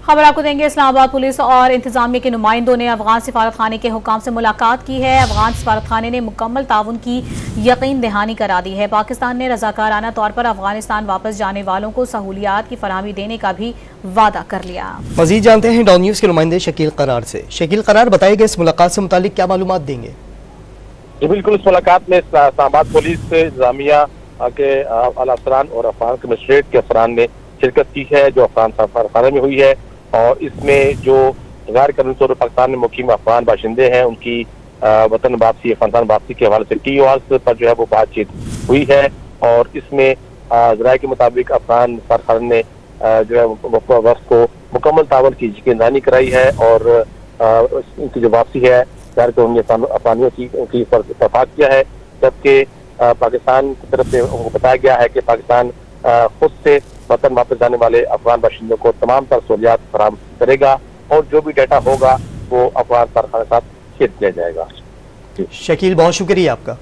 खबर आपको देंगे। इस्लामाबाद पुलिस और इंतजामिया के नुमाइंदों ने अफगान सिफारत खाने के हुकाम से मुलाकात की है। अफगान सिफारत खाने ने मुकम्मल ताउन की यकीन दहानी करा दी है। पाकिस्तान ने रजाकाराना तौर पर अफगानिस्तान वापस जाने वालों को सहूलियात की फराहमी देने का भी वादा कर लिया। मजीद जानते हैं डॉन न्यूज के नुमाइंदे शकील करार से। शकील करार, बताइए इस मुलाकात से मुतालिक क्या मालूमात देंगे? जी बिल्कुल, इस मुलाकात में इस्लामाबाद पुलिस इंतजामिया के आला अफसरान और अफगान कमिश्नरेट के अफसरान ने शिरकत की है जो अफगान सफारतखाने में हुई है। और इसमें जो गैर कानूनी तौर पर पाकिस्तान में मुकीम अफगान बाशिंदे हैं उनकी वतन वापसी, अफगानिस्तान वापसी के हवाले से TORs पर जो है वो बातचीत हुई है। और इसमें ज़राए के मुताबिक अफगान सफारतखाने ने जो है वक्त को मुकम्मल तावन की यकीनदहानी कराई है और उनकी जो वापसी है गैर कानूनी अफगानियों की उनकी पर इत्तफाक किया है। जबकि पाकिस्तान की तरफ से उनको बताया गया है कि पाकिस्तान खुद से वतन वापस जाने वाले अफगान बाशिंदों को तमाम तर सहूलियात फराहम करेगा और जो भी डाटा होगा वो अफगान सरकार के साथ शेयर किया जाएगा। शकील, बहुत शुक्रिया आपका।